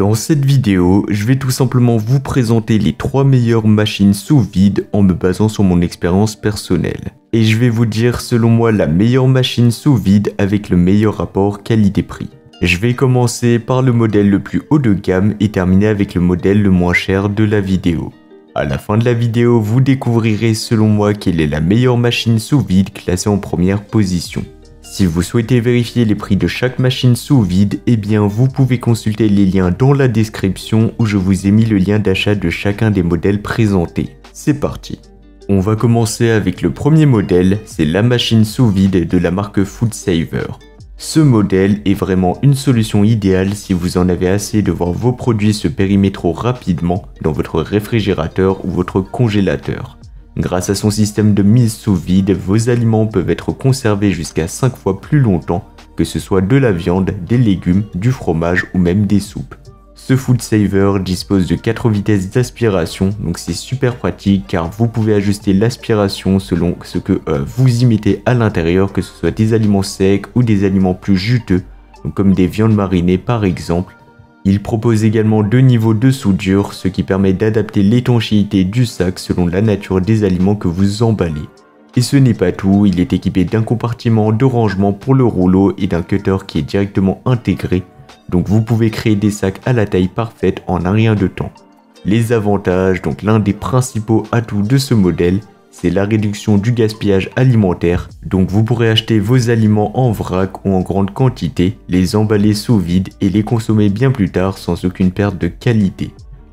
Dans cette vidéo, je vais tout simplement vous présenter les 3 meilleures machines sous vide en me basant sur mon expérience personnelle. Et je vais vous dire selon moi la meilleure machine sous vide avec le meilleur rapport qualité-prix. Je vais commencer par le modèle le plus haut de gamme et terminer avec le modèle le moins cher de la vidéo. À la fin de la vidéo, vous découvrirez selon moi quelle est la meilleure machine sous vide classée en première position. Si vous souhaitez vérifier les prix de chaque machine sous vide, eh bien vous pouvez consulter les liens dans la description où je vous ai mis le lien d'achat de chacun des modèles présentés. C'est parti. On va commencer avec le premier modèle, c'est la machine sous vide de la marque FoodSaver. Ce modèle est vraiment une solution idéale si vous en avez assez de voir vos produits se périmer trop rapidement dans votre réfrigérateur ou votre congélateur. Grâce à son système de mise sous vide, vos aliments peuvent être conservés jusqu'à 5 fois plus longtemps, que ce soit de la viande, des légumes, du fromage ou même des soupes. Ce FoodSaver dispose de 4 vitesses d'aspiration, donc c'est super pratique car vous pouvez ajuster l'aspiration selon ce que vous y mettez à l'intérieur, que ce soit des aliments secs ou des aliments plus juteux, donc comme des viandes marinées par exemple. Il propose également 2 niveaux de soudure, ce qui permet d'adapter l'étanchéité du sac selon la nature des aliments que vous emballez. Et ce n'est pas tout, il est équipé d'un compartiment de rangement pour le rouleau et d'un cutter qui est directement intégré, donc vous pouvez créer des sacs à la taille parfaite en un rien de temps. Les avantages, donc l'un des principaux atouts de ce modèle, c'est la réduction du gaspillage alimentaire, donc vous pourrez acheter vos aliments en vrac ou en grande quantité, les emballer sous vide et les consommer bien plus tard sans aucune perte de qualité.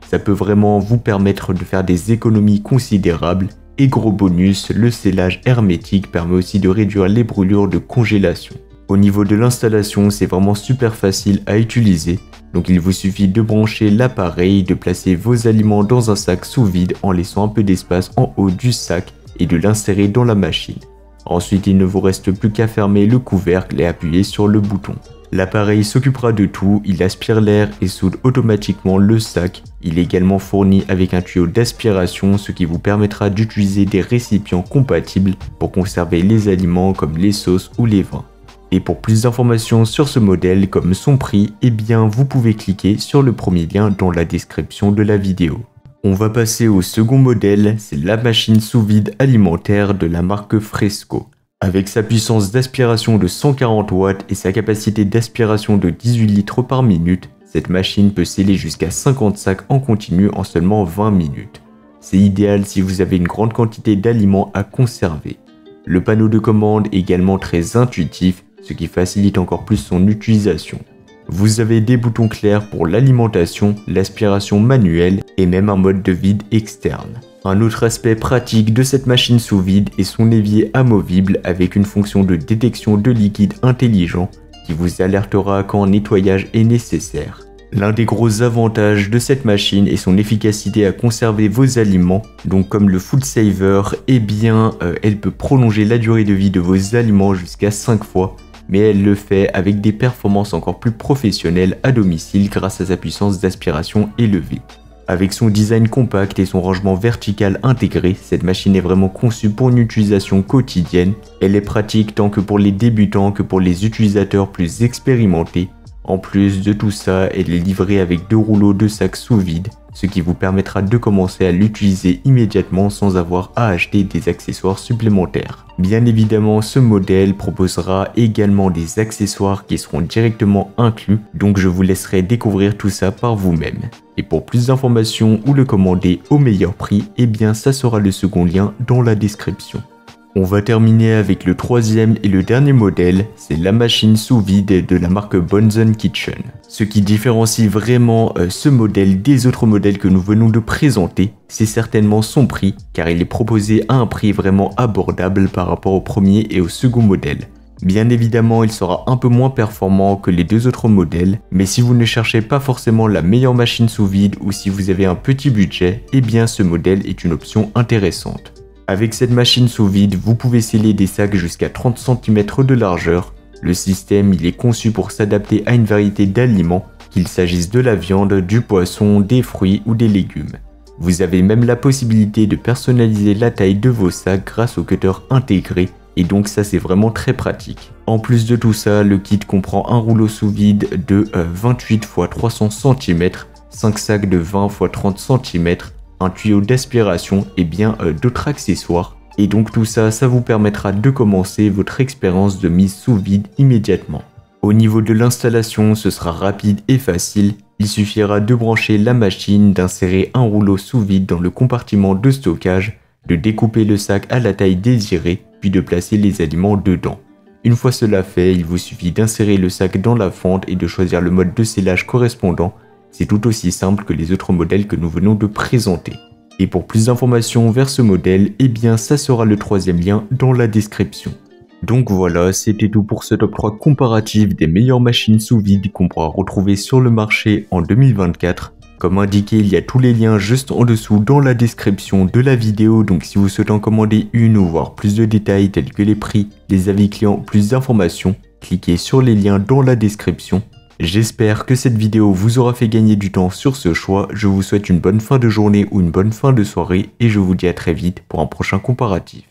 Ça peut vraiment vous permettre de faire des économies considérables et gros bonus, le scellage hermétique permet aussi de réduire les brûlures de congélation. Au niveau de l'installation, c'est vraiment super facile à utiliser, donc il vous suffit de brancher l'appareil, de placer vos aliments dans un sac sous vide en laissant un peu d'espace en haut du sac et de l'insérer dans la machine. Ensuite, il ne vous reste plus qu'à fermer le couvercle et appuyer sur le bouton. L'appareil s'occupera de tout, il aspire l'air et soude automatiquement le sac. Il est également fourni avec un tuyau d'aspiration, ce qui vous permettra d'utiliser des récipients compatibles pour conserver les aliments comme les sauces ou les vins. Et pour plus d'informations sur ce modèle comme son prix, eh bien vous pouvez cliquer sur le premier lien dans la description de la vidéo. On va passer au second modèle, c'est la machine sous vide alimentaire de la marque Fresco. Avec sa puissance d'aspiration de 140 watts et sa capacité d'aspiration de 18 litres par minute, cette machine peut sceller jusqu'à 50 sacs en continu en seulement 20 minutes. C'est idéal si vous avez une grande quantité d'aliments à conserver. Le panneau de commande est également très intuitif, ce qui facilite encore plus son utilisation. Vous avez des boutons clairs pour l'alimentation, l'aspiration manuelle et même un mode de vide externe. Un autre aspect pratique de cette machine sous vide est son évier amovible avec une fonction de détection de liquide intelligent qui vous alertera quand un nettoyage est nécessaire. L'un des gros avantages de cette machine est son efficacité à conserver vos aliments, donc comme le FoodSaver, eh bien elle peut prolonger la durée de vie de vos aliments jusqu'à 5 fois, mais elle le fait avec des performances encore plus professionnelles à domicile grâce à sa puissance d'aspiration élevée. Avec son design compact et son rangement vertical intégré, cette machine est vraiment conçue pour une utilisation quotidienne. Elle est pratique tant que pour les débutants que pour les utilisateurs plus expérimentés. En plus de tout ça, elle est livrée avec 2 rouleaux de sacs sous vide, ce qui vous permettra de commencer à l'utiliser immédiatement sans avoir à acheter des accessoires supplémentaires. Bien évidemment, ce modèle proposera également des accessoires qui seront directement inclus, donc je vous laisserai découvrir tout ça par vous-même. Et pour plus d'informations ou le commander au meilleur prix, eh bien ça sera le second lien dans la description. On va terminer avec le troisième et le dernier modèle, c'est la machine sous vide de la marque Bunsen Kitchen. Ce qui différencie vraiment ce modèle des autres modèles que nous venons de présenter, c'est certainement son prix, car il est proposé à un prix vraiment abordable par rapport au premier et au second modèle. Bien évidemment, il sera un peu moins performant que les 2 autres modèles, mais si vous ne cherchez pas forcément la meilleure machine sous vide ou si vous avez un petit budget, eh bien ce modèle est une option intéressante. Avec cette machine sous vide, vous pouvez sceller des sacs jusqu'à 30 cm de largeur. Le système il est conçu pour s'adapter à une variété d'aliments, qu'il s'agisse de la viande, du poisson, des fruits ou des légumes. Vous avez même la possibilité de personnaliser la taille de vos sacs grâce au cutter intégré Et donc ça c'est vraiment très pratique. En plus de tout ça, le kit comprend un rouleau sous vide de 28 x 300 cm, 5 sacs de 20 x 30 cm, un tuyau d'aspiration et bien d'autres accessoires. Et donc tout ça, ça vous permettra de commencer votre expérience de mise sous vide immédiatement. Au niveau de l'installation, ce sera rapide et facile. Il suffira de brancher la machine, d'insérer un rouleau sous vide dans le compartiment de stockage, de découper le sac à la taille désirée, puis de placer les aliments dedans. Une fois cela fait, il vous suffit d'insérer le sac dans la fente et de choisir le mode de scellage correspondant. C'est tout aussi simple que les autres modèles que nous venons de présenter. Et pour plus d'informations vers ce modèle, eh bien ça sera le troisième lien dans la description. Donc voilà, c'était tout pour ce top 3 comparatif des meilleures machines sous vide qu'on pourra retrouver sur le marché en 2024. Comme indiqué, il y a tous les liens juste en dessous dans la description de la vidéo, donc si vous souhaitez en commander une ou voir plus de détails tels que les prix, les avis clients, plus d'informations, cliquez sur les liens dans la description. J'espère que cette vidéo vous aura fait gagner du temps sur ce choix. Je vous souhaite une bonne fin de journée ou une bonne fin de soirée et je vous dis à très vite pour un prochain comparatif.